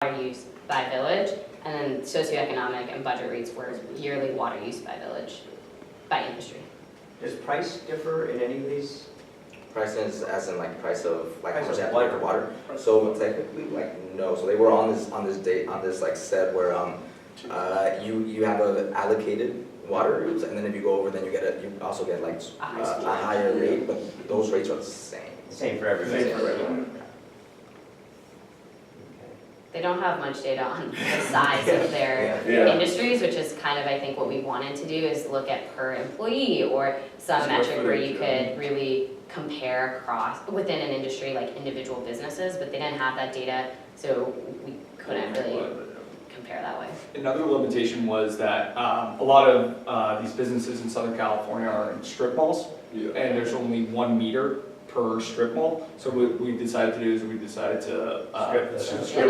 water use by village, and then socioeconomic and budget rates were yearly water use by village, by industry. Does price differ in any of these? Price is as in like price of like how Price much they of have to pay for water. So technically like no. So they were on this like set where you have a allocated water use, and then if you go over, then you also get like a higher rate, but those rates are the same. Same for everybody. Same for everyone. They don't have much data on the size of their industries, which is kind of, I think, what we wanted to do is look at per employee or some metric where you could really compare across within an industry like individual businesses, but they didn't have that data, so we couldn't really compare that way. Another limitation was that a lot of these businesses in Southern California are in strip malls, and there's only 1 meter per strip mall. So what we decided to do is we decided to So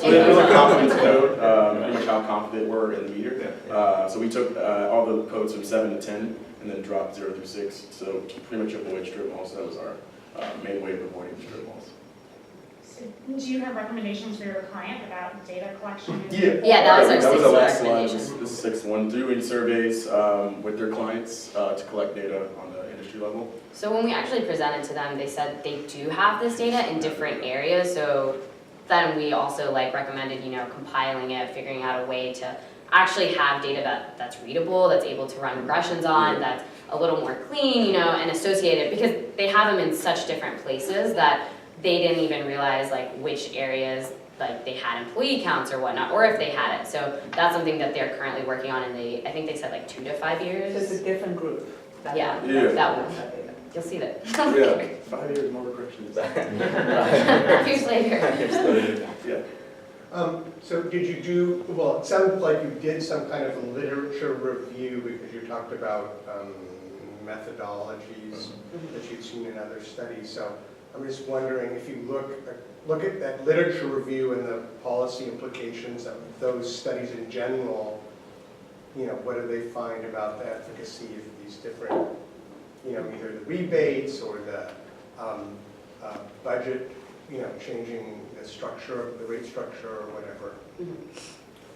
they have a confidence code, pretty much how confident we're in the meter. So we took all the codes from 7 to 10 and then dropped 0 through 6. So to pretty much avoid strip malls. That was our main way of avoiding strip malls. So do you have recommendations for your client about data collection? Yeah, that was our That was the last sixth slide, recommendation. the sixth one, doing surveys with their clients to collect data on the industry level. So when we actually presented to them, they said they do have this data in different areas, so then we also like recommended, compiling it, figuring out a way to actually have data that's readable, that's able to run regressions on, that's a little more clean, and associated, because they have them in such different places that they didn't even realize like which areas like they had employee counts or whatnot, or if they had it. So that's something that they're currently working on, and I think they said like 2 to 5 years. So it's a different group. Yeah, Yeah. that one. You'll see that. Yeah, 5 years more regressions. Years later. Yeah. So did you do, well, it sounds like you did some kind of literature review because you talked about methodologies that you'd seen in other studies. So I'm just wondering if you look at that literature review and the policy implications of those studies in general, what do they find about the efficacy of these different, either the rebates or the budget, changing the structure, the rate structure or whatever.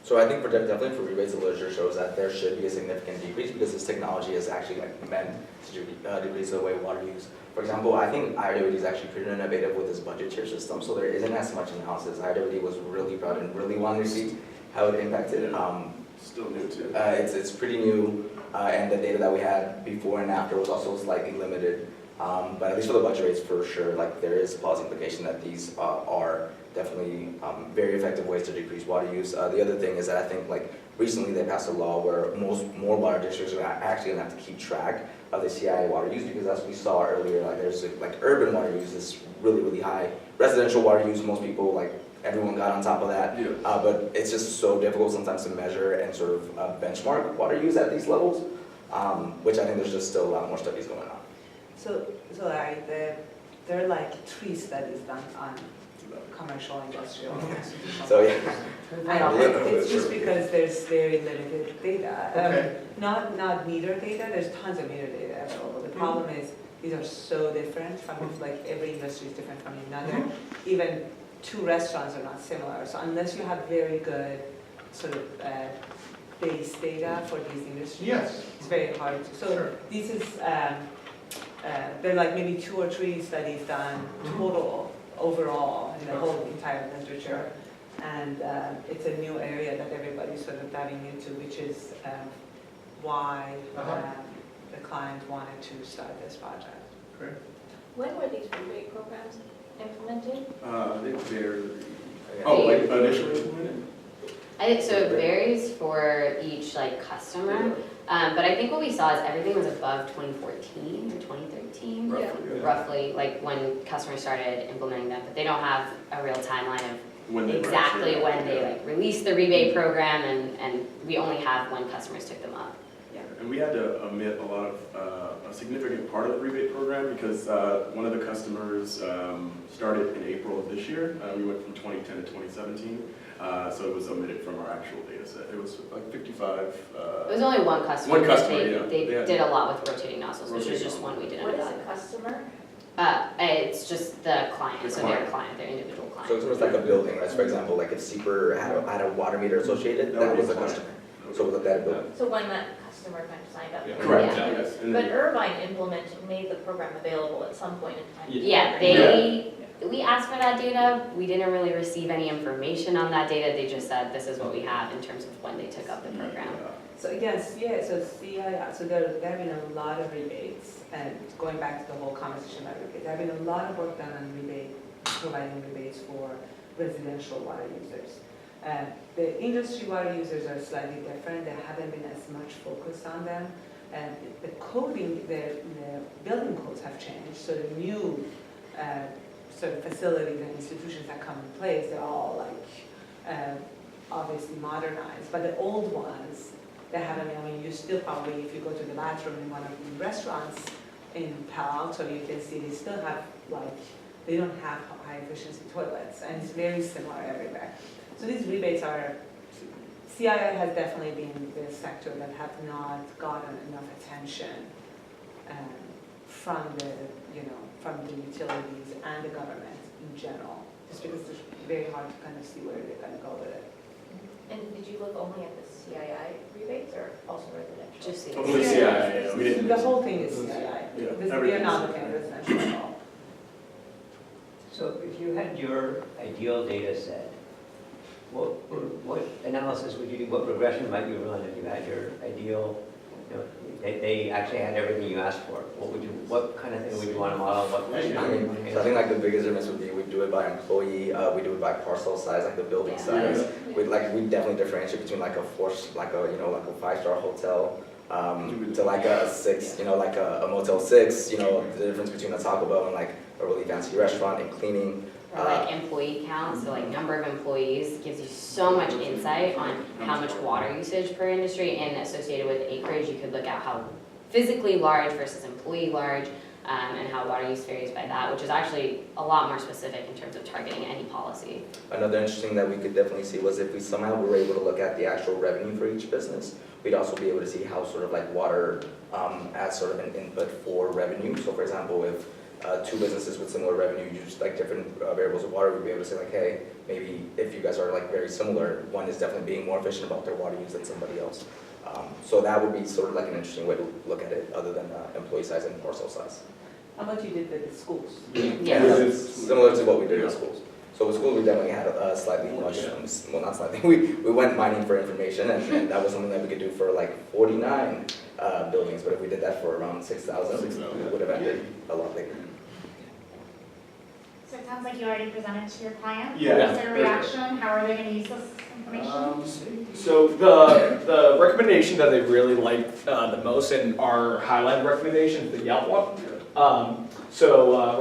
So I think definitely for rebates, the literature shows that there should be a significant decrease because this technology is actually meant to decrease the way water use. For example, I think IRWD is actually pretty innovative with this budget tier system, so there isn't as much analysis. IRWD was really proud and really wanted to see how it impacted. Still new too. It's pretty new, and the data that we had before and after was also slightly limited. But at least for the budget rates, for sure, like there is policy implication that these are definitely very effective ways to decrease water use. The other thing is that I think like recently they passed a law where more water districts are actually gonna have to keep track of the CII water use, because as we saw earlier, like there's like urban water use is really, really high. Residential water use, most people, like everyone got on top of that. But it's just so difficult sometimes to measure and sort of benchmark water use at these levels, which I think there's just still a lot more studies going on. So there are like 3 studies done on commercial, industrial, and institutional. So yeah. It's just because there's very limited data. Okay. Not meter data, there's tons of meter data available. The problem is these are so different from, like every industry is different from another. Even 2 restaurants are not similar. So unless you have very good sort of base data for these industries, it's very hard to. So this is, there are like maybe 2 or 3 studies done total overall in the whole entire literature. And it's a new area that everybody's sort of diving into, which is why the client wanted to start this project. Great. When were these rebate programs implemented? They vary. Oh, like initially implemented? I think so. It varies for each like customer, but I think what we saw is everything was above 2014 or 2013, roughly, like when customers started implementing them. But they don't have a real timeline of when they like released the rebate program, and we only have when customers took them up. And we had to omit a lot of a significant part of the rebate program because one of the customers started in April of this year. We went from 2010 to 2017, so it was omitted from our actual data set. It was like 55. It was only one customer. One customer, They did a lot with rotating nozzles, which was just one we didn't. What is a customer? It's just the client, so their client, their individual client. So it's almost like a building, right? So for example, like if Seeper had a water meter associated, that was a customer. So we looked at a building. So when that customer kind of signed up. Yeah. Correct, Yeah. yes. And But then- Irvine made the program available at some point in time. Yeah, we asked for that data, we didn't really receive any information on that data, they just said this is what we have in terms of when they took up the program. So yes, yeah, so CII, so there have been a lot of rebates, and going back to the whole conversation about rebates, there have been a lot of work done on providing rebates for residential water users. The industry water users are slightly different, there haven't been as much focus on them. And the coding, the building codes have changed, so the new sort of facilities and institutions that come in place, they're all like obviously modernized, but the old ones, they haven't, I mean, you still probably, if you go to the bathroom in one of the restaurants in Palo Alto, you can see they still have like, they don't have high efficiency toilets, and it's very similar everywhere. So these rebates are, CII has definitely been the sector that have not gotten enough attention from the, from the utilities and the government in general, just because it's very hard to kind of see where they're going to go with it. And did you look only at the CII rebates or also residential? Just the. Only CII, yeah, we didn't. The whole thing is CII. Yeah, We are everything's not looking at residential at all. So if you had your ideal data set, what analysis would you do, what regression might you run if you had your ideal, they actually had everything you asked for? What kind of thing would you want to model? So I think like the biggest difference would be we do it by employee, we do it by parcel size, like the building size. We definitely differentiate between like a 5-star hotel to like a 6, like a Motel 6. The difference between a Taco Bell and like a really fancy restaurant and cleaning. Or like employee count, so like number of employees gives you so much insight on how much water usage per industry, and associated with acreage, you could look at how physically large versus employee large, and how water use varies by that, which is actually a lot more specific in terms of targeting any policy. Another interesting that we could definitely see was if we somehow were able to look at the actual revenue for each business, we'd also be able to see how sort of like water as sort of an input for revenue. So for example, if two businesses with similar revenue use like different variables of water, we'd be able to say like, hey, maybe if you guys are like very similar, one is definitely being more efficient about their water use than somebody else. So that would be sort of like an interesting way to look at it, other than employee size and parcel size. How much you did with the schools? Yeah. It's similar to what we did with schools. So with schools, we definitely had a slightly much, well, not slightly, we went mining for information, and that was something that we could do for like 49 buildings, but if we did that for around 6,000, it would have ended a lot later. So it sounds like you already presented to your client. Yeah. Is there a reaction? How are they going to use this information? So the recommendation that they really liked the most, and our highlight recommendation is the Yelp one.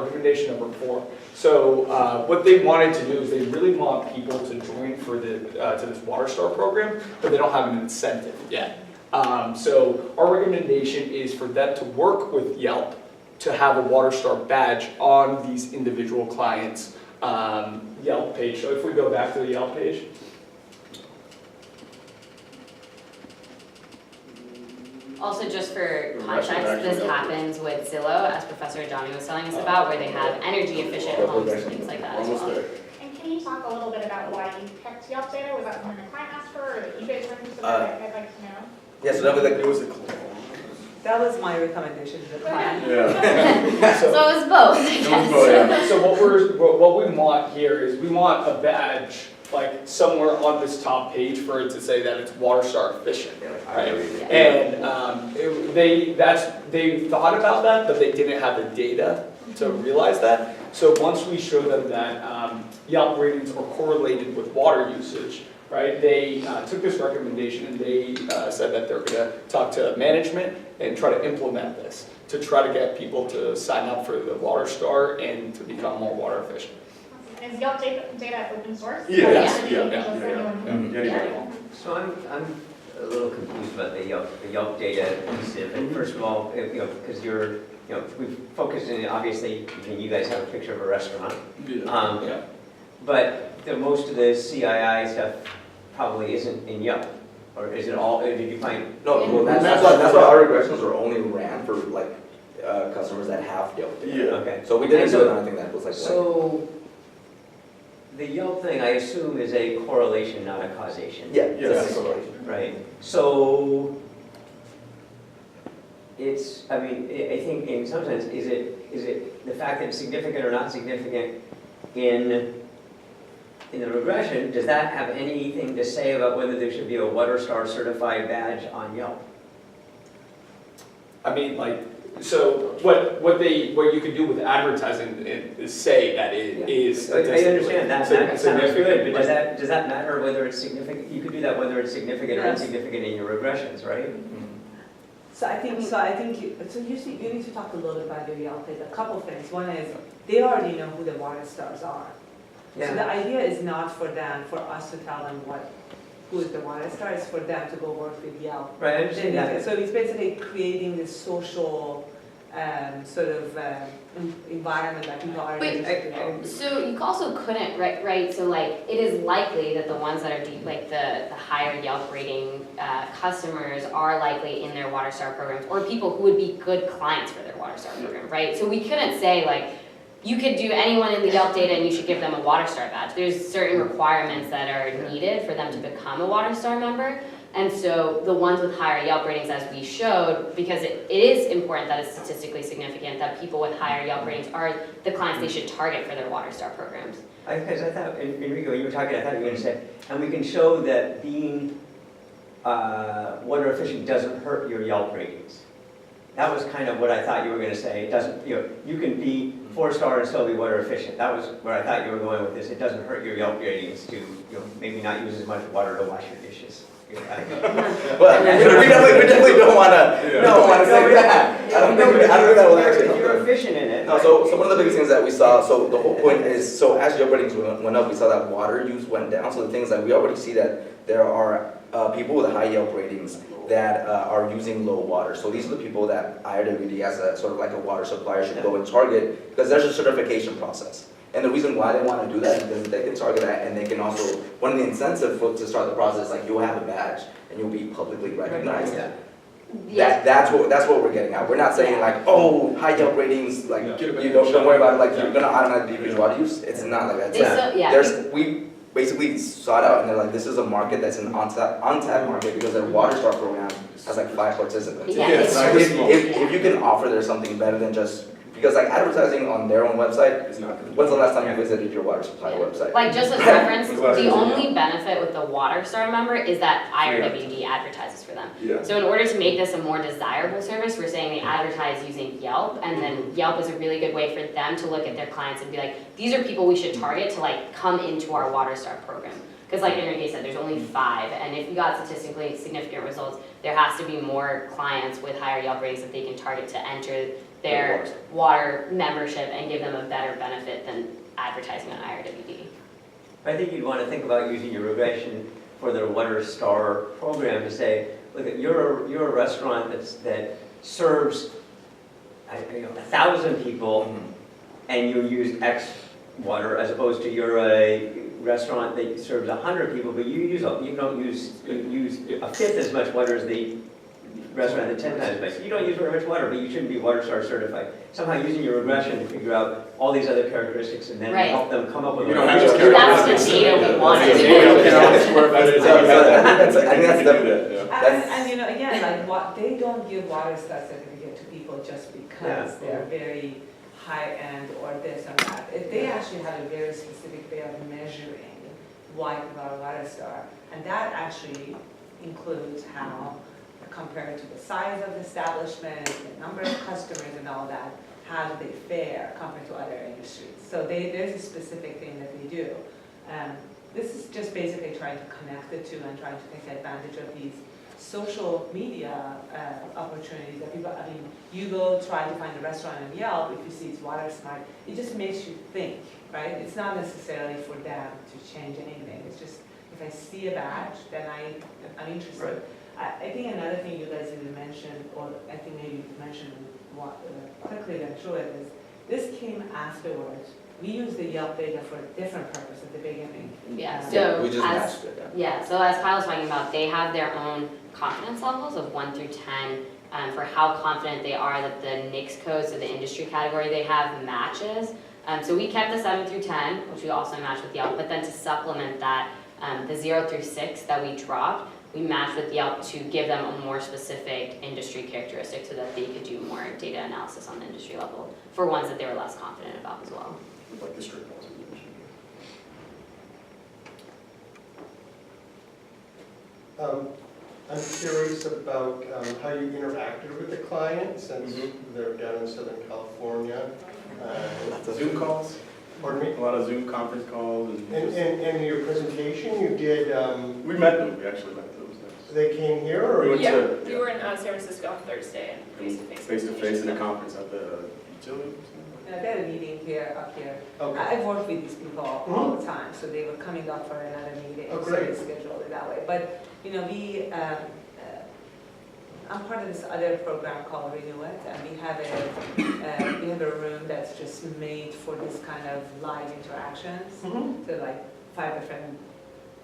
Recommendation number 4. So what they wanted to do is they really want people to join for the to this Water Star program, but they don't have an incentive yet. So our recommendation is for them to work with Yelp to have a Water Star badge on these individual clients' Yelp page. So if we go back to the Yelp page. Also, just for The rest of context, it this actually happens with Zillow, as Professor Johnny was telling us about, where they have energy efficient homes and things like that as Almost well. there. And can you talk a little bit about why you picked Yelp data? Was that something the client asked for, or that you guys were interested in? I'd like to know. Yeah, so definitely It was a That was my recommendation to the client. Yeah. So it was both, I guess. Yeah. So what we want here is we want a badge like somewhere on this top page for it to say that it's Water Star efficient. Yeah, like Right. IRWD. And they thought about that, but they didn't have the data to realize that. So once we show them that Yelp ratings are correlated with water usage, right? They took this recommendation and they said that they're going to talk to management and try to implement this to try to get people to sign up for the Water Star and to become more water efficient. Is Yelp data open source? Yes, Or yeah, is it yeah, anyone- yeah. Anybody. So I'm a little confused about the Yelp data piece of it. First of all, because we've focused in, obviously, you guys have a picture of a restaurant. Yeah. But most of the CII stuff probably isn't in Yelp, or is it all, did you find? No, well, that's why our regressions are only ran for like customers that have Yelp data. Yeah. Okay. So we didn't do anything that was like. So, the Yelp thing, I assume, is a correlation, not a causation. Yeah, Yes. that's a correlation. Right, so it's, I mean, I think in some sense, is it the fact that it's significant or not significant in the regression, does that have anything to say about whether there should be a WaterStar certified badge on Yelp? I mean, like, so what you could do with advertising is say that it is I understand that, that sounds good, significant, but does that matter whether it's significant? You could do that whether it's significant or Yes. insignificant in your regressions, right? So I think you need to talk a little bit about your Yelp data. A couple things. One is they already know who the water stars are. So the idea is not for us to tell them who is the water star. It's for them to go work with Yelp. Right, I understand that. So it's basically creating this social environment that people are Wait, interested in. So you also couldn't, right, so like, it is likely that the ones that are deep, like the higher Yelp rating customers are likely in their WaterStar programs, or people who would be good clients for their WaterStar program, right? So we couldn't say like, you could do anyone in the Yelp data and you should give them a WaterStar badge. There's certain requirements that are needed for them to become a WaterStar member. And so the ones with higher Yelp ratings, as we showed, because it is important that it's statistically significant that people with higher Yelp ratings are the clients they should target for their WaterStar programs. Because I thought, Enrique, when you were talking, I thought you were going to say, and we can show that being water efficient doesn't hurt your Yelp ratings. That was kind of what I thought you were going to say. It doesn't, you can be 4-star and still be water efficient. That was where I thought you were going with this. It doesn't hurt your Yelp ratings to, maybe not use as much water to wash your dishes. But we definitely don't want to say that. I don't think that will actually help You're them. efficient in it. No, so one of the biggest things that we saw, so the whole point is, so as Yelp ratings went up, we saw that water use went down. So the things that we already see that there are people with high Yelp ratings that are using low water. So these are the people that IRWD as a sort of like a water supplier should go and target, because there's a certification process. And the reason why they want to do that is because they can target that, and they can also, one of the incentives to start the process, like you'll have a badge and you'll be publicly recognized. Yeah. That's what we're getting at. We're not saying like, oh, high Yelp ratings, like you don't worry about it, like you're gonna automatically decrease water use. It's not like that. They still- yeah. We basically sought out, and they're like, this is a market that's an untapped market because their WaterStar program has like 5 participants. Yeah, it's If you can offer there something better than just, because like advertising on their own website, It's not. when's the last time you visited your water supply website? Like, just as reference, When's the last the time? only benefit with the WaterStar member is that IRWD advertises for them. Yeah. So in order to make this a more desirable service, we're saying they advertise using Yelp, and then Yelp is a really good way for them to look at their clients and be like, these are people we should target to like come into our WaterStar program. Because like Enrique said, there's only 5, and if you got statistically significant results, there has to be more clients with higher Yelp ratings that they can target to enter their water membership and give them a better benefit than advertising on IRWD. I think you'd want to think about using your regression for their WaterStar program to say, look, you're a restaurant that serves 1,000 people, and you use X water, as opposed to you're a restaurant that serves 100 people, but you don't use a fifth as much water as the restaurant that's 10 times as much. You don't use very much water, but you shouldn't be WaterStar certified. Somehow using your regression to figure out all these other characteristics and then Right. help them come up with. You don't have just That's the characteristics. data we wanted. I think that's And again, like they don't give WaterStar certificate to people just because they're very high-end or this or that. They actually have a very specific way of measuring why people are WaterStar. And that actually includes how, compared to the size of the establishment, the number of customers and all that, how do they fare compared to other industries. So there's a specific thing that they do. This is just basically trying to connect the two and trying to take advantage of these social media opportunities that people, you go try to find a restaurant on Yelp, if you see it's water smart, it just makes you think, right? It's not necessarily for them to change anything. It's just, if I see a badge, then I'm interested. Right. I think another thing you guys didn't mention, or I think maybe you mentioned quickly then through it, is this came afterwards. We used the Yelp data for a different purpose at the beginning. Yeah, Um, so We just as, matched it, yeah, so as Kyle was talking about, they have their own confidence levels of 1 through 10 for how confident they are that the NICS code, so the industry category they have, matches. So we kept the 7 through 10, which we also matched with Yelp, but then to supplement that, the 0 through 6 that we dropped, we matched with Yelp to give them a more specific industry characteristic so that they could do more data analysis on the industry level for ones that they were less confident about as well. Like the strip malls we mentioned. I'm curious about how you interacted with the client since they're down in Southern California. Zoom calls, Pardon me? a lot of Zoom conference calls and. In your presentation, you did, We met them, we actually met those guys. they came here or? We went Yeah, to- we were in San Francisco on Thursday and face-to-face. Face-to-face in a conference at the utility. They had a meeting here, up here. Okay. I've worked with these people all the time, so they were coming up for another meeting, Oh, so great. we scheduled it that way. But, you know, I'm part of this other program called Renew It, and we have a room that's just made for this kind of live interactions. So like 5 different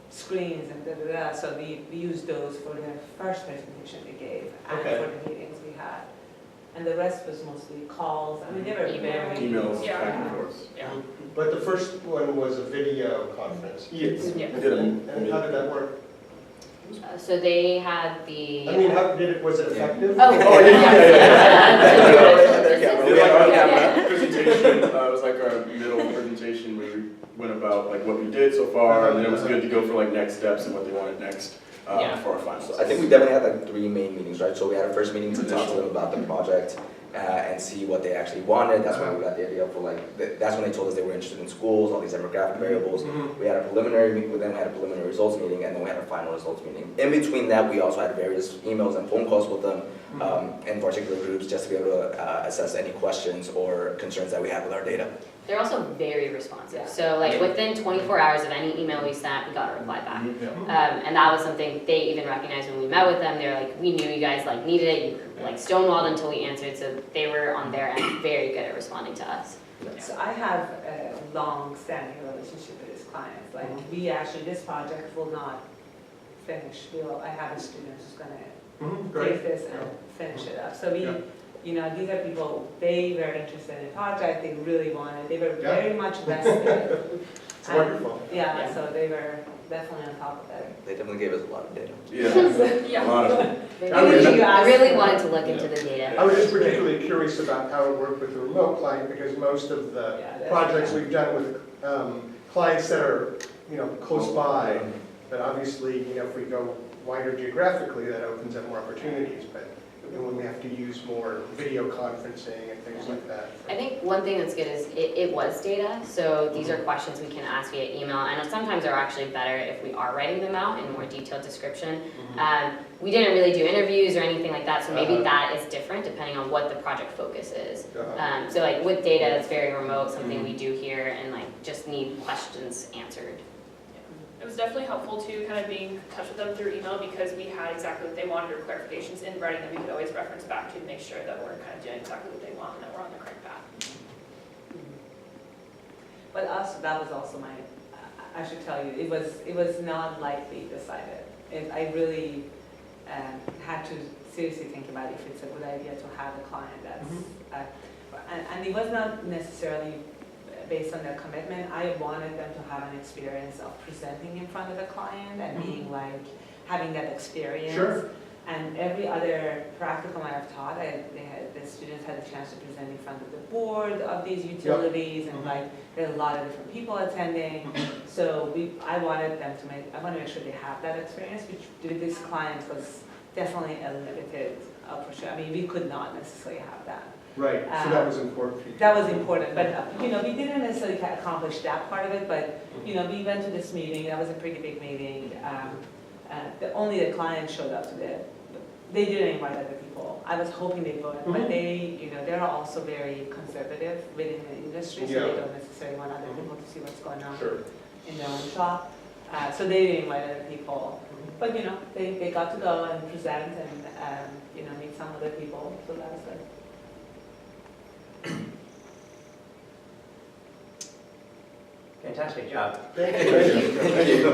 screens and da-da-da, so we used those for the first presentation we gave and Okay. for the meetings we had. And the rest was mostly calls, I mean, they were Email. very. Emails Yeah. back and forth. Yeah. But the first one was a video conference. Yes. Yeah. We did a And how did that work? So they had the. I mean, was it effective? Oh, Oh, yeah. We did like a presentation, it was like our middle presentation where we went about like what we did so far, and then it was good to go for like next steps and what they wanted next Yeah. for our finals. So I think we definitely had like 3 main meetings, right? So we had our first meeting to talk to them about the project and see what they actually wanted. That's when we got the idea for like, that's when they told us they were interested in schools, all these demographic variables. We had a preliminary meeting with them, we had a preliminary results meeting, and then we had our final results meeting. In between that, we also had various emails and phone calls with them in particular groups just to be able to assess any questions or concerns that we have with our data. They're also very responsive. Yeah. So like within 24 hours of any email we sent, we got a reply back. And that was something they even recognized when we met with them. They were like, we knew you guys like needed it. You like stonewalled until we answered. So they were on their end very good at responding to us. So I have a long-standing relationship with this client. Like we actually, this project will not finish. I have a student who's gonna take this and finish it up. So we, you know, these are people, they were interested in the project, they really wanted, they were very much vested. It's wonderful. Yeah, so they were definitely on top of it. They definitely gave us a lot of data. Yeah, a lot of it. I really wanted to look into the data. I was just particularly curious about how it worked with the remote client because most of the projects we've done with clients that are, you know, close by, but obviously, you know, if we go wider geographically, that opens up more opportunities, but when we have to use more video conferencing and things like that. I think one thing that's good is it was data, so these are questions we can ask via email, and sometimes they're actually better if we are writing them out in more detailed description. We didn't really do interviews or anything like that, so maybe that is different depending on what the project focus is. So like with data, that's very remote, something we do here, and like just need questions answered. It was definitely helpful to kind of being in touch with them through email because we had exactly what they wanted or clarifications in writing that we could always reference back to make sure that we're kind of doing exactly what they want and that we're on the correct path. But also, that was also my, I should tell you, it was not lightly decided. I really had to seriously think about if it's a good idea to have a client that's, and it was not necessarily based on their commitment. I wanted them to have an experience of presenting in front of a client and being like, having that experience. Sure. And every other practicum I have taught, the students had a chance to present in front of the board of these utilities, and like there are a lot of different people attending. So I wanted to make sure they have that experience, which with this client was definitely a limited opportunity. I mean, we could not necessarily have that. Right, so that was important for you. That was important, but you know, we didn't necessarily accomplish that part of it. But you know, we went to this meeting. That was a pretty big meeting. Only the client showed up to it. They didn't invite other people. I was hoping they would, but they, you know, they're also very conservative within the industry, so they don't necessarily want other people to see what's going on in their own shop. So they didn't invite other people. But you know, they got to go and present and you know, meet some other people. So that was good. Fantastic job. Thank you. Thank you.